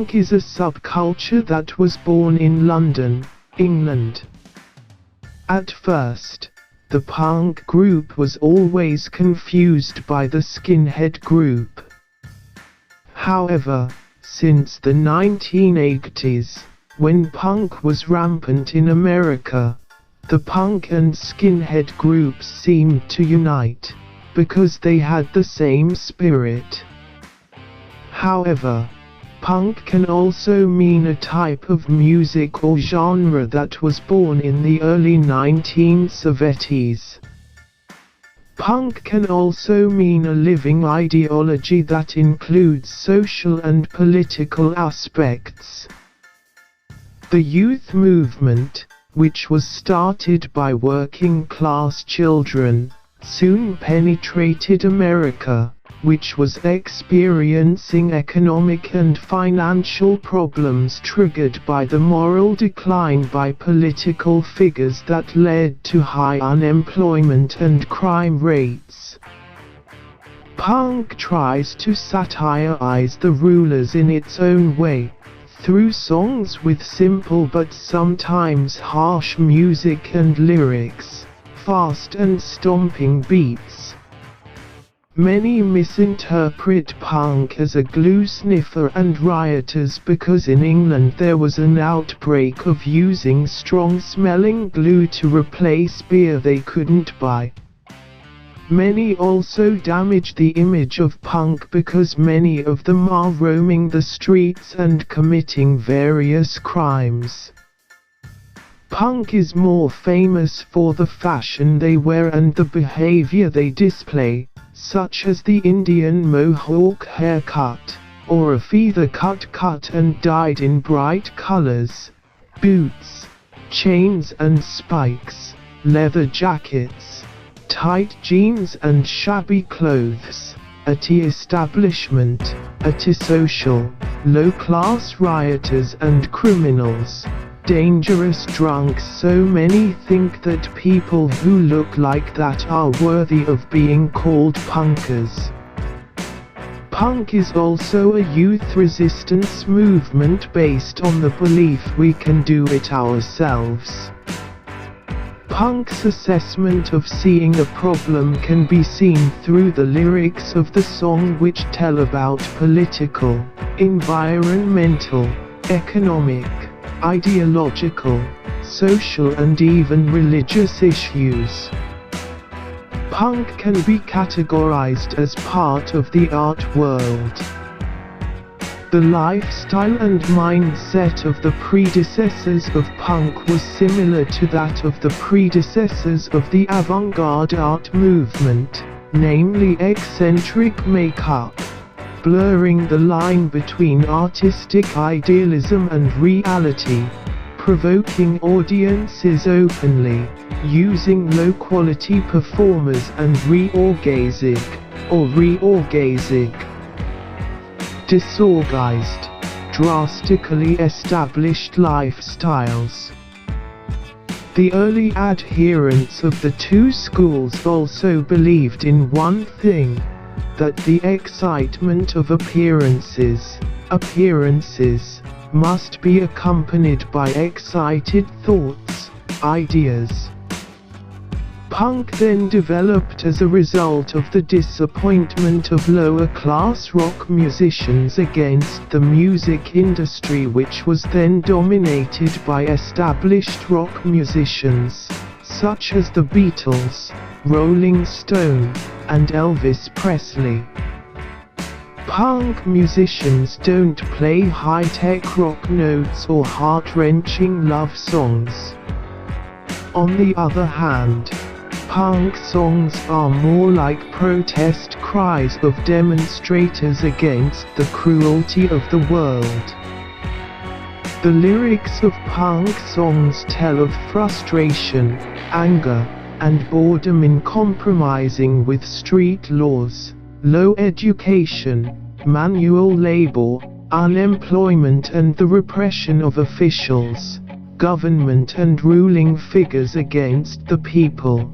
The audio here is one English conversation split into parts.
Punk is a subculture that was born in London, England. At first, the punk group was always confused by the skinhead group. However, since the 1980s, when punk was rampant in America, the punk and skinhead groups seemed to unite, because they had the same spirit. However, punk can also mean a type of music or genre that was born in the early 1970s. Punk can also mean a living ideology that includes social and political aspects. The youth movement, which was started by working-class children, soon penetrated America, which was experiencing economic and financial problems triggered by the moral decline by political figures that led to high unemployment and crime rates. Punk tries to satirize the rulers in its own way, through songs with simple but sometimes harsh music and lyrics, fast and stomping beats. Many misinterpret punk as a glue sniffer and rioters because in England there was an outbreak of using strong-smelling glue to replace beer they couldn't buy. Many also damage the image of punk because many of them are roaming the streets and committing various crimes. Punk is more famous for the fashion they wear and the behavior they display, such as the Indian mohawk haircut, or a feather cut and dyed in bright colors, boots, chains and spikes, leather jackets, tight jeans and shabby clothes, anti-establishment, antisocial, low-class rioters and criminals. Dangerous drunks. So many think that people who look like that are worthy of being called punkers. Punk is also a youth resistance movement based on the belief we can do it ourselves. Punk's assessment of seeing a problem can be seen through the lyrics of the song, which tell about political, environmental, economic, ideological, social and even religious issues. Punk can be categorized as part of the art world. The lifestyle and mindset of the predecessors of punk was similar to that of the predecessors of the avant-garde art movement, namely eccentric makeup, blurring the line between artistic idealism and reality, provoking audiences openly, using low-quality performers and reorgazing, disorganized, drastically established lifestyles. The early adherents of the two schools also believed in one thing, that the excitement of appearances must be accompanied by excited thoughts, ideas. Punk then developed as a result of the disappointment of lower-class rock musicians against the music industry, which was then dominated by established rock musicians, such as the Beatles, Rolling Stone, and Elvis Presley. Punk musicians don't play high-tech rock notes or heart-wrenching love songs. On the other hand, punk songs are more like protest cries of demonstrators against the cruelty of the world. The lyrics of punk songs tell of frustration, anger, and boredom in compromising with street laws, low education, manual labor, unemployment and the repression of officials, government and ruling figures against the people.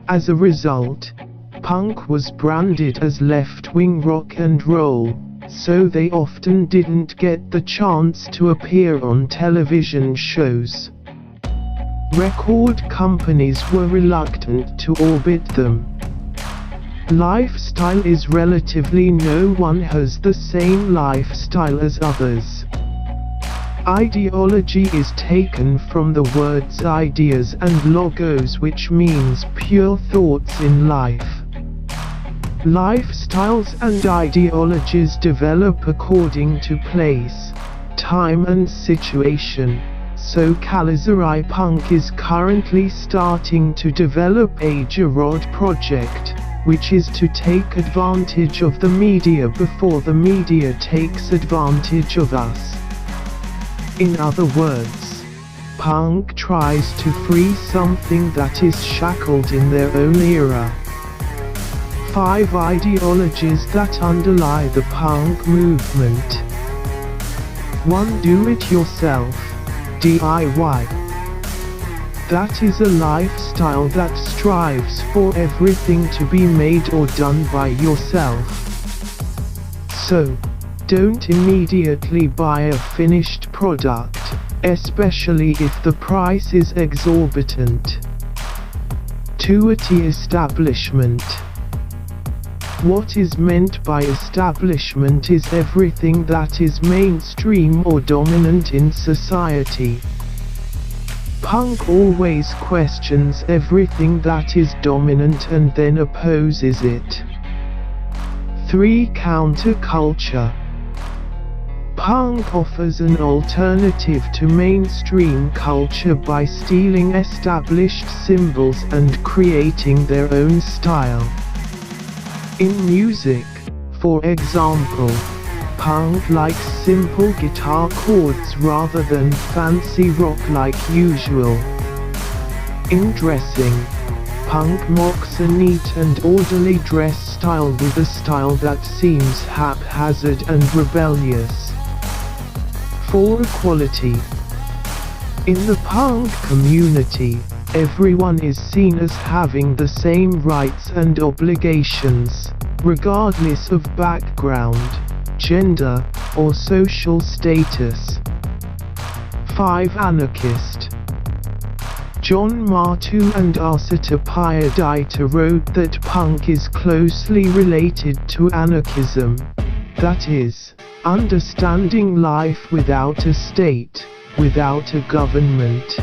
As a result, punk was branded as left-wing rock and roll, so they often didn't get the chance to appear on television shows. Record companies were reluctant to orbit them. Lifestyle is relatively no one has the same lifestyle as others. Ideology is taken from the words ideas and logos, which means pure thoughts in life. Lifestyles and ideologies develop according to place, time and situation, so Kalizari Punk is currently starting to develop a Gerard project, which is to take advantage of the media before the media takes advantage of us. In other words, punk tries to free something that is shackled in their own era. 5 ideologies that underlie the punk movement. 1. Do-it-yourself, DIY. That is a lifestyle that strives for everything to be made or done by yourself. So, don't immediately buy a finished product, especially if the price is exorbitant. 2. Establishment. What is meant by establishment is everything that is mainstream or dominant in society. Punk always questions everything that is dominant and then opposes it. 3. Counterculture. Punk offers an alternative to mainstream culture by stealing established symbols and creating their own style. In music, for example, punk likes simple guitar chords rather than fancy rock like usual. In dressing, punk mocks a neat and orderly dress style with a style that seems haphazard and rebellious. 4. Equality. In the punk community, everyone is seen as having the same rights and obligations, regardless of background, gender, or social status. 5. Anarchist. John Martu and Asita Payadaita wrote that punk is closely related to anarchism, that is, understanding life without a state, without a government.